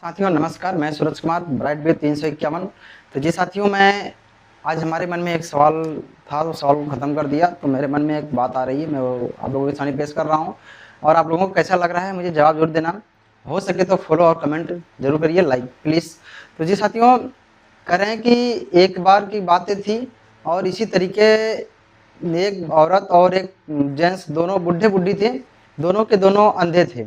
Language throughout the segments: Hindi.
साथियों नमस्कार, मैं सूरज कुमार ब्राइट बे 351। तो जी साथियों, मैं आज हमारे मन में एक सवाल था, वो सवाल को ख़त्म कर दिया। तो मेरे मन में एक बात आ रही है, मैं वो आप लोगों के सामने पेश कर रहा हूँ और आप लोगों को कैसा लग रहा है मुझे जवाब जरूर देना। हो सके तो फॉलो और कमेंट जरूर करिए, लाइक प्लीज़। तो जी साथियों, कह रहे हैं कि एक बार की बातें थी और इसी तरीके एक औरत और एक जेंट्स दोनों बूढ़े बूढ़ी थे, दोनों के दोनों अंधे थे,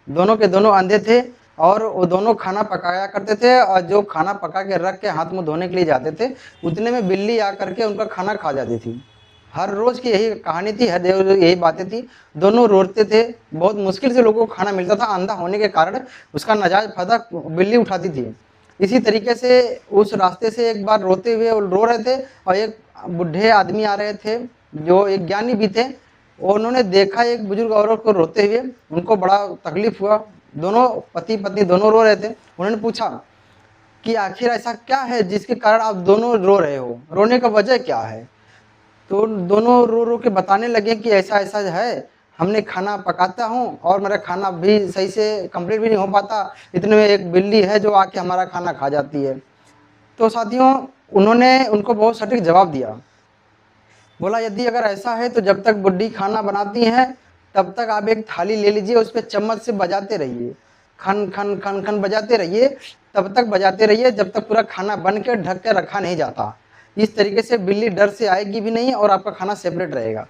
दोनों के दोनों अंधे थे और वो दोनों खाना पकाया करते थे और जो खाना पका के रख के हाथ मुंह धोने के लिए जाते थे, उतने में बिल्ली आकर के उनका खाना खा जाती थी। हर रोज की यही कहानी थी, हर यही बातें थी। दोनों रोते थे, बहुत मुश्किल से लोगों को खाना मिलता था, अंधा होने के कारण उसका नाजायज फायदा बिल्ली उठाती थी। इसी तरीके से उस रास्ते से एक बार रोते हुए रो रहे थे और एक बूढ़े आदमी आ रहे थे जो एक ज्ञानी भी थे। उन्होंने देखा एक बुजुर्ग औरत को रोते हुए, उनको बड़ा तकलीफ हुआ। दोनों पति पत्नी दोनों रो रहे थे। उन्होंने पूछा कि आखिर ऐसा क्या है जिसके कारण आप दोनों रो रहे हो, रोने का वजह क्या है। तो दोनों रो रो के बताने लगे कि ऐसा ऐसा है, हमने खाना पकाता हूँ और मेरा खाना भी सही से कंप्लीट भी नहीं हो पाता, इतने में एक बिल्ली है जो आके हमारा खाना खा जाती है। तो साथियों, उन्होंने उनको बहुत सटीक जवाब दिया। बोला यदि अगर ऐसा है तो जब तक बुड्ढी खाना बनाती हैं तब तक आप एक थाली ले लीजिए, उस पर चम्मच से बजाते रहिए, खन खन खन खन बजाते रहिए, तब तक बजाते रहिए जब तक पूरा खाना बन के ढक के रखा नहीं जाता। इस तरीके से बिल्ली डर से आएगी भी नहीं और आपका खाना सेपरेट रहेगा।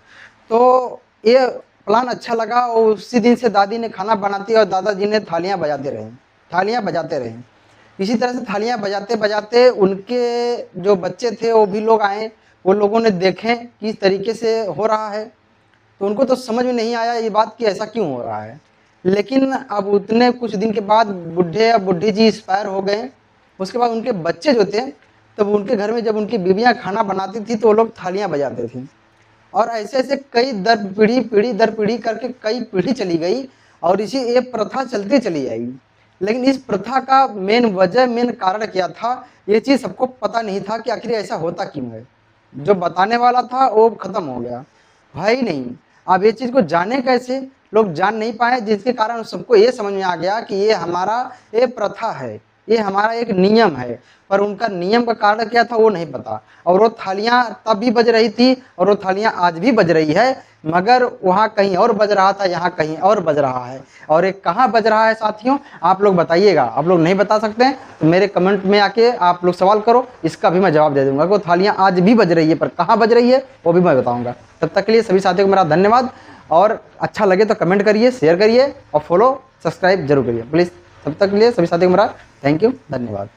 तो ये प्लान अच्छा लगा और उसी दिन से दादी ने खाना बनाती और दादाजी ने थालियाँ बजाते रहे, थालियाँ बजाते रहे। इसी तरह से थालियाँ बजाते बजाते उनके जो बच्चे थे वो भी लोग आए, वो लोगों ने देखें कि इस तरीके से हो रहा है। तो उनको तो समझ में नहीं आया ये बात कि ऐसा क्यों हो रहा है। लेकिन अब उतने कुछ दिन के बाद बुढ़े या बुढ़ी जी एक्सपायर हो गए। उसके बाद उनके बच्चे जो थे, तब उनके घर में जब उनकी बीवियाँ खाना बनाती थी तो वो लोग थालियाँ बजाते थे। और ऐसे ऐसे कई दर पीढ़ी दर पीढ़ी करके कई पीढ़ी चली गई और इसी ये प्रथा चलती चली आई। लेकिन इस प्रथा का मेन वजह, मेन कारण क्या था, ये चीज़ सबको पता नहीं था कि आखिर ऐसा होता क्यों है। जो बताने वाला था वो खत्म हो गया, भाई नहीं। अब ये चीज़ को जाने कैसे, लोग जान नहीं पाए, जिसके कारण सबको ये समझ में आ गया कि ये हमारा ये प्रथा है, ये हमारा एक नियम है। पर उनका नियम का कारण क्या था वो नहीं पता। और वो थालियाँ तब भी बज रही थी और वो थालियाँ आज भी बज रही है, मगर वहाँ कहीं और बज रहा था, यहाँ कहीं और बज रहा है। और एक कहाँ बज रहा है साथियों, आप लोग बताइएगा। आप लोग नहीं बता सकते हैं तो मेरे कमेंट में आके आप लोग सवाल करो, इसका भी मैं जवाब दे दूंगा। वो थालियाँ आज भी बज रही है पर कहाँ बज रही है वो भी मैं बताऊँगा। तब तक के लिए सभी साथियों को मेरा धन्यवाद। और अच्छा लगे तो कमेंट करिए, शेयर करिए और फॉलो सब्सक्राइब जरूर करिए प्लीज़। तब तक के लिए सभी साथियों को मेरा थैंक यू, धन्यवाद।